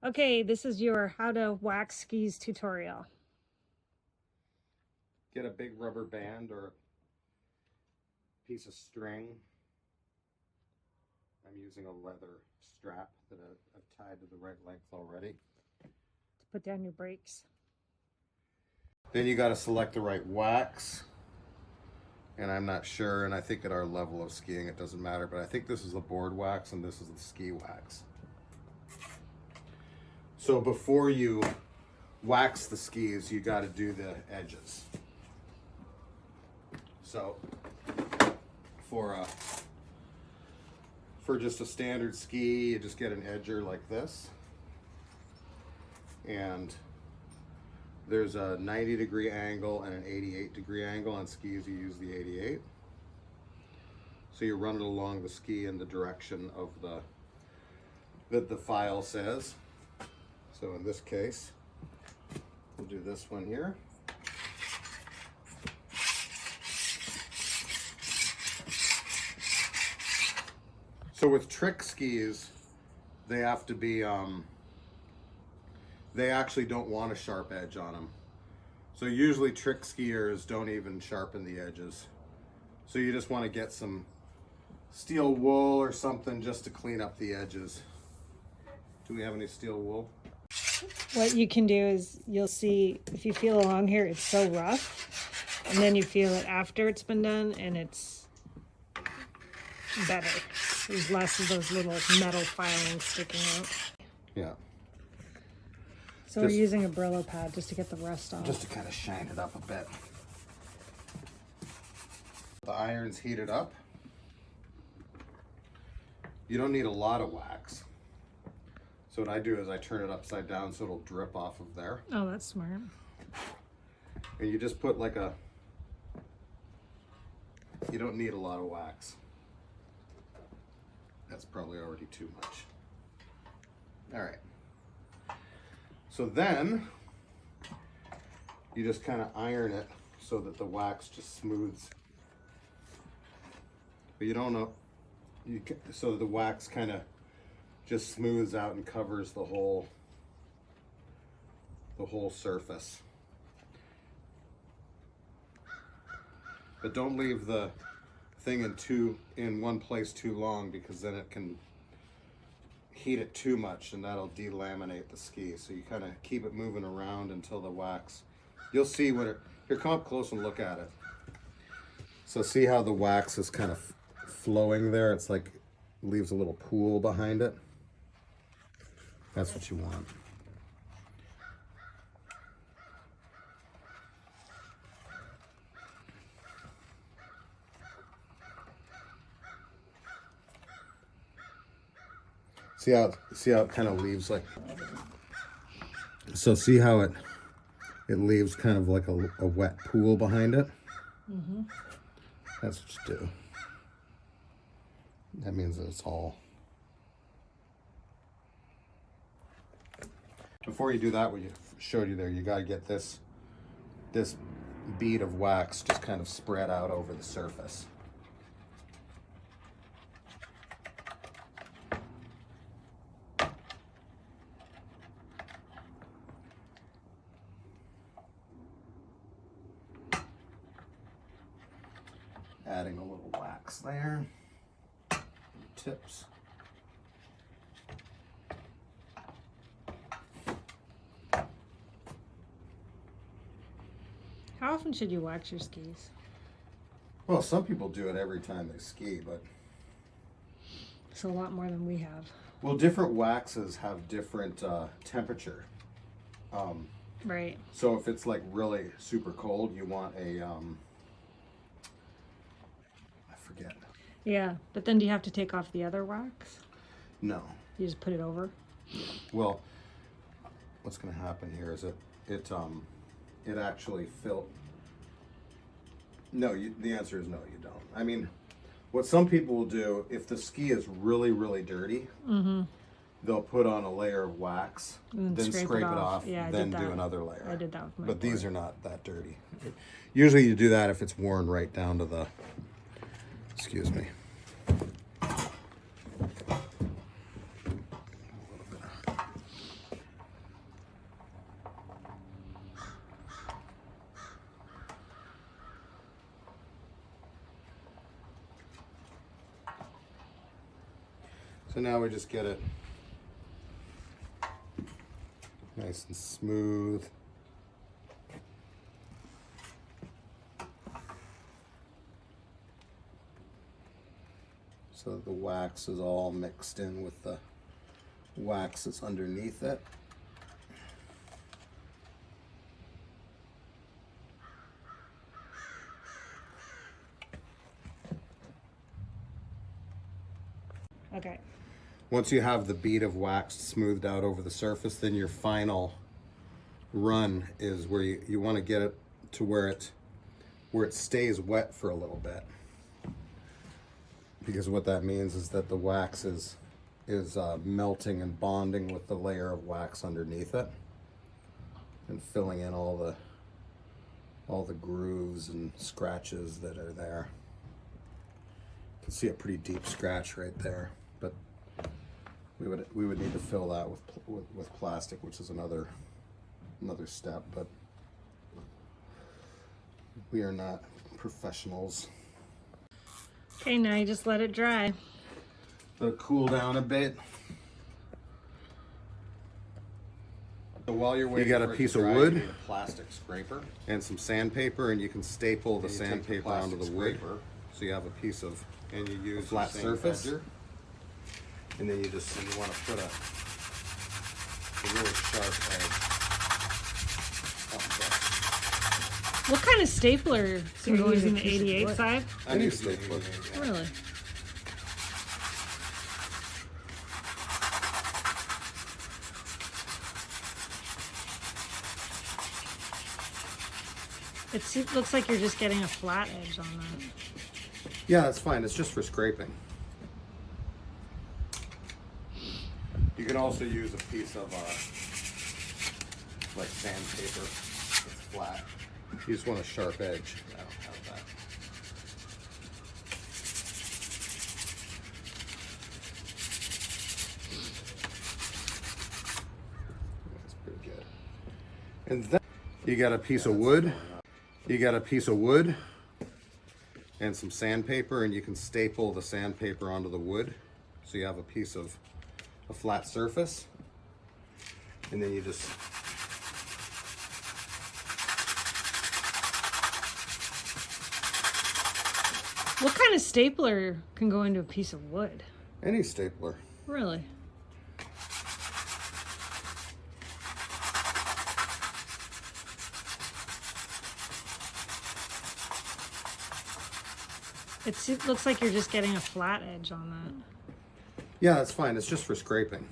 Okay, this is your how to wax skis tutorial. Get a big rubber band or a piece of string. I'm using a leather strap that I've tied to the right length already. To put down your brakes. Then you got to select the right wax. And I'm not sure, and I think at our level of skiing it doesn't matter, but I think this is the board wax and this is the ski wax. So before you wax the skis, you got to do the edges. So for just a standard ski, you just get an edger like this, and there's a 90-degree angle and an 88-degree angle. On skis, you use the 88. So you run it along the ski in the direction of that the file says. So in this case, we'll do this one here. So with trick skis, they have to be, they actually don't want a sharp edge on them. So usually trick skiers don't even sharpen the edges. So you just want to get some steel wool or something just to clean up the edges. Do we have any steel wool? What you can do is you'll see if you feel along here, it's so rough. And then you feel it after it's been done and it's better. There's less of those little metal filings sticking out. Yeah. So we're using a Brillo pad just to get the rust off. Just to kind of shine it up a bit. The iron's heated up. You don't need a lot of wax. So what I do is I turn it upside down so it'll drip off of there. Oh, that's smart. And you just put like you don't need a lot of wax. That's probably already too much. All right. So then you just kind of iron it so that the wax just smooths. But you don't know, so the wax kind of just smooths out and covers the whole surface. But don't leave the thing in one place too long, because then it can heat it too much and that'll delaminate the ski. So you kind of keep it moving around until the wax, you'll see what it, here, come up close and look at it. So see how the wax is kind of flowing there? It's like leaves a little pool behind it. That's what you want. See how it kind of leaves like, so see how it leaves kind of like a wet pool behind it? Mm-hmm. That's what you do. That means that it's all. Before you do that, what you showed you there, you got to get this bead of wax just kind of spread out over the surface. Adding a little wax there, tips. How often should you wax your skis? Well, some people do it every time they ski, but It's a lot more than we have. well, different waxes have different temperature. Right. So if it's like really super cold, you want a I forget. Yeah, but then do you have to take off the other wax? No. You just put it over? Well, what's going to happen here is it actually the answer is no, you don't. I mean, what some people will do, if the ski is really, really dirty, they'll put on a layer of wax, And then scrape it off, Yeah, then I did do that. another layer. I did that with my But these board. are not that dirty. Usually you do that if it's worn right down to the, excuse me. So now we just get it nice and smooth. So the wax is all mixed in with the wax that's underneath it. Okay. Once you have the bead of wax smoothed out over the surface, then your final run is where you want to get it to where it stays wet for a little bit. Because what that means is that the wax is melting and bonding with the layer of wax underneath it and filling in all the grooves and scratches that are there. You can see a pretty deep scratch right there, but we would need to fill that with plastic, which is another step, but we are not professionals. Okay, now you just let it dry. Let it cool down a bit. So while you're waiting, you got a piece of wood, you need a plastic scraper, and some sandpaper, and you can staple the sandpaper onto the wood. So you have a piece of, and you use flat surface, and then you want to put a really sharp edge up there. What kind of stapler? So you're using the 88 side? I use stapler. Really? It looks like you're just getting a flat edge on that. Yeah, that's fine. It's just for scraping. You can also use a piece of like sandpaper that's flat. You just want a sharp edge. I don't have that. That's pretty good. And then you got a piece of wood. You got a piece of wood and some sandpaper, and you can staple the sandpaper onto the wood. So you have a piece of a flat surface, and then you just What kind of stapler can go into a piece of wood? any stapler. Really? It looks like you're just getting a flat edge on that. Yeah, that's fine. It's just for scraping.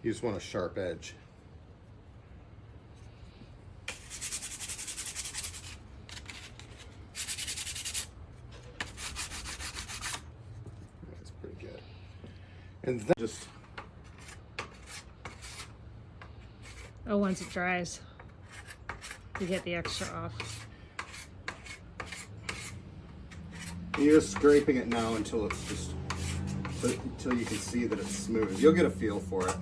You just want a sharp edge. That's pretty good. And then just once it dries, you get the extra off. you're just scraping it now until it's just until you can see that it's smooth. You'll get a feel for it.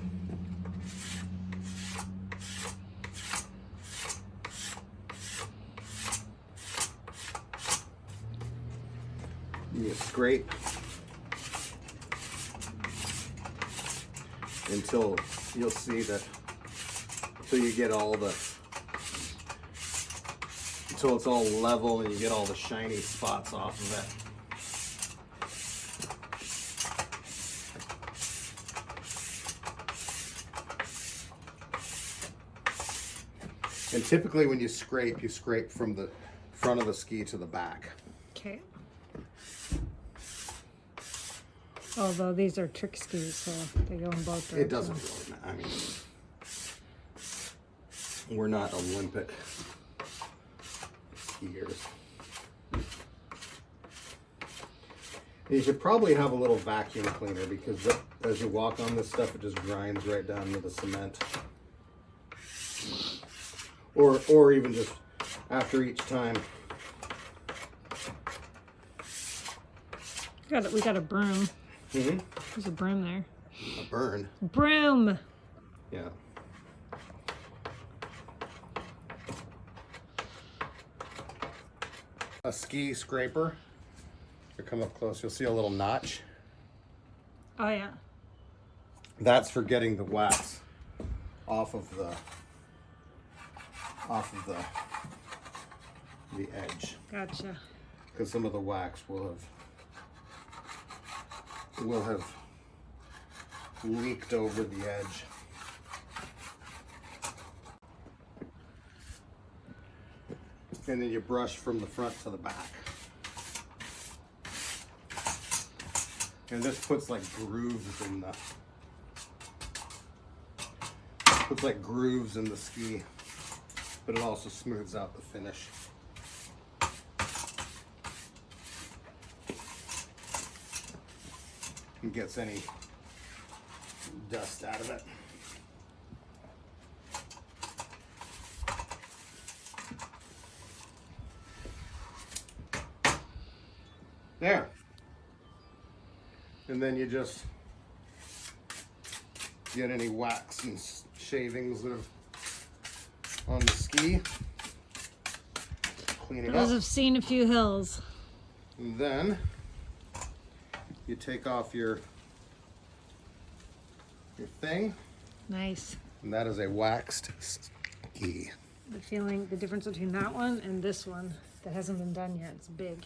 You scrape until you'll see that, until you get all the, until it's all level and you get all the shiny spots off of it. And typically when you scrape from the front of the ski to the back. Okay. Although these are trick skis, so they go in both directions. It doesn't really matter. I mean, we're not Olympic skiers. You should probably have a little vacuum cleaner because as you walk on this stuff, it just grinds right down to the cement. Or even just after each time. We got a broom. Mm-hmm. There's a broom there. A burn. Broom! Yeah. a ski scraper. If you come up close, you'll see a little notch. Oh yeah. That's for getting the wax off of the edge, Gotcha. because some of the wax will have leaked over the edge. And then you brush from the front to the back. And this puts like grooves in the ski, but it also smooths out the finish. And gets any dust out of it. There. And then you just get any wax and shavings that are on the ski. Clean it Those up. have seen a few hills. And then you take off your thing, Nice. and that is a waxed ski. The difference between that one and this one that hasn't been done yet, it's big.